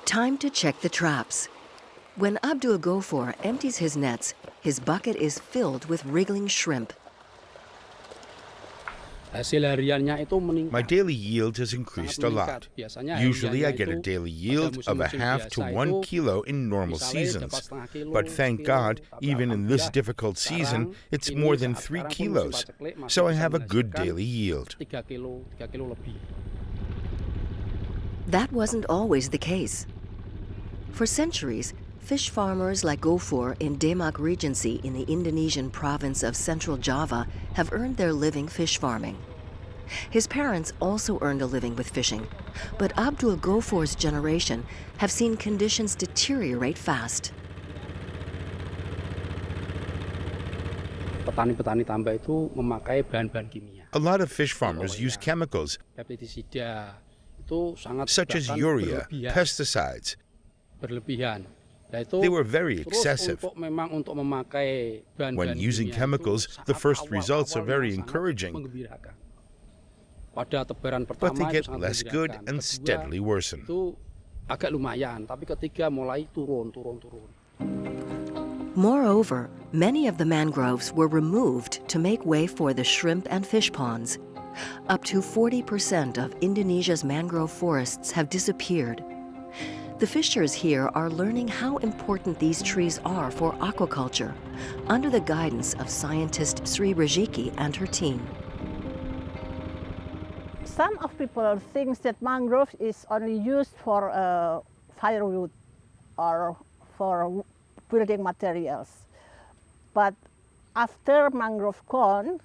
Time to check the traps. When Abdul Ghaffar empties his nets, his bucket is filled with wriggling shrimp. My daily yield has increased a lot. Usually I get a daily yield of a half to 1 kilo in normal seasons. But thank God, even in this difficult season, it's more than 3 kilos. So I have a good daily yield. That wasn't always the case. For centuries, fish farmers like Ghaffar in Demak Regency in the Indonesian province of Central Java have earned their living fish farming. His parents also earned a living with fishing, but Abdul Ghafar's generation have seen conditions deteriorate fast. A lot of fish farmers use chemicals, such as urea, pesticides. They were very excessive. When using chemicals, the first results are very encouraging, but they get less good and steadily worsen. Moreover, many of the mangroves were removed to make way for the shrimp and fish ponds. Up to 40% of Indonesia's mangrove forests have disappeared. The fishers here are learning how important these trees are for aquaculture under the guidance of scientist Sri Rejeki and her team. Some of people think that mangrove is only used for firewood or for building materials. But after mangrove gone,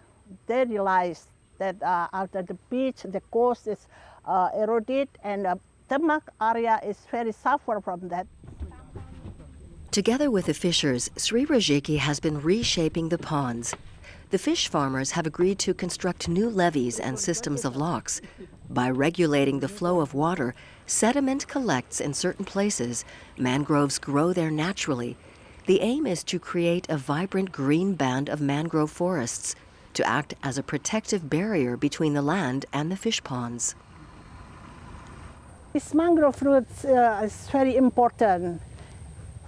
they realized that after the beach, the coast is eroded and Demak area is very suffer from that. Together with the fishers, Sri Rejeki has been reshaping the ponds. The fish farmers have agreed to construct new levees and systems of locks. By regulating the flow of water, sediment collects in certain places. Mangroves grow there naturally. The aim is to create a vibrant green band of mangrove forests to act as a protective barrier between the land and the fish ponds. This mangrove roots is very important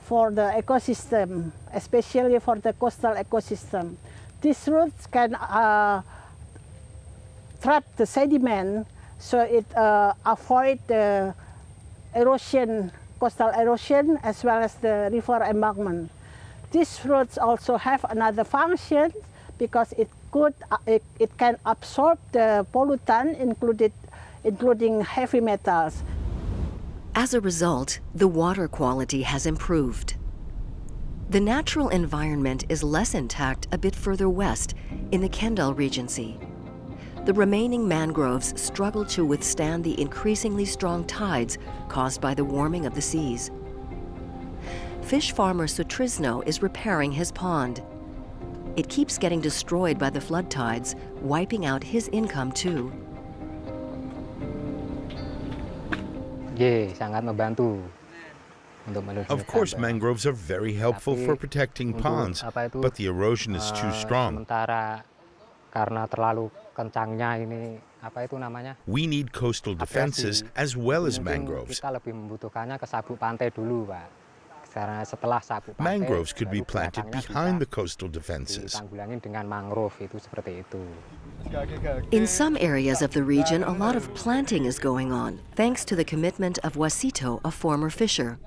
for the ecosystem, especially for the coastal ecosystem. These roots can trap the sediment, so it avoid the erosion, coastal erosion, as well as the river embankment. These roots also have another function because it can absorb the pollutant, including heavy metals. As a result, the water quality has improved. The natural environment is less intact a bit further west in the Kendal Regency. The remaining mangroves struggle to withstand the increasingly strong tides caused by the warming of the seas. Fish farmer Sutrisno is repairing his pond. It keeps getting destroyed by the flood tides, wiping out his income too. Of course, mangroves are very helpful for protecting ponds, but the erosion is too strong. We need coastal defenses as well as mangroves. Mangroves could be planted behind the coastal defenses. In some areas of the region, a lot of planting is going on, thanks to the commitment of Wasito, a former fisher.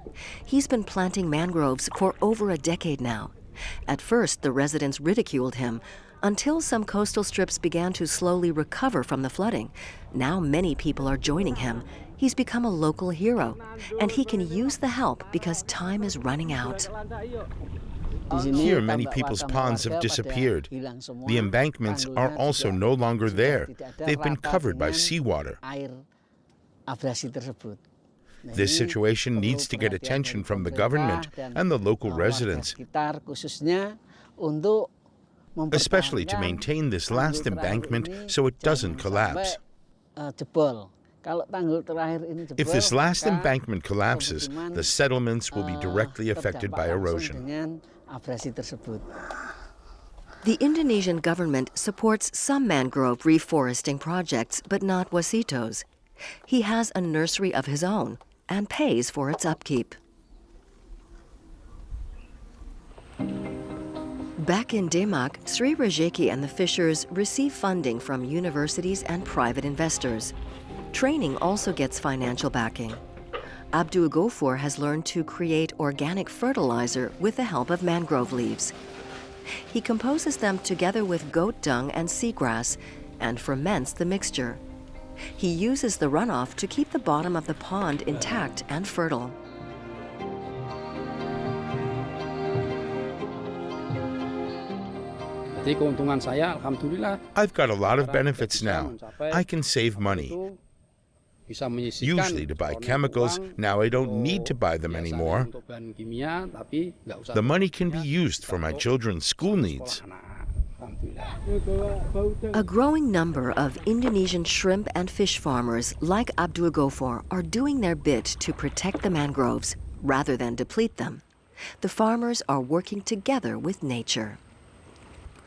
He's been planting mangroves for over a decade now. At first, the residents ridiculed him, until some coastal strips began to slowly recover from the flooding. Now many people are joining him. He's become a local hero, and he can use the help because time is running out. Here, many people's ponds have disappeared. The embankments are also no longer there. They've been covered by seawater. This situation needs to get attention from the government and the local residents, especially to maintain this last embankment so it doesn't collapse. If this last embankment collapses, the settlements will be directly affected by erosion. The Indonesian government supports some mangrove reforesting projects, but not Wasito's. He has a nursery of his own, and pays for its upkeep. Back in Demak, Sri Rajeki and the fishers receive funding from universities and private investors. Training also gets financial backing. Abdul Ghaffur has learned to create organic fertilizer with the help of mangrove leaves. He composes them together with goat dung and seagrass and ferments the mixture. He uses the runoff to keep the bottom of the pond intact and fertile. I've got a lot of benefits now. I can save money. Usually to buy chemicals, now I don't need to buy them anymore. The money can be used for my children's school needs. A growing number of Indonesian shrimp and fish farmers like Abdul Ghaffur are doing their bit to protect the mangroves rather than deplete them. The farmers are working together with nature.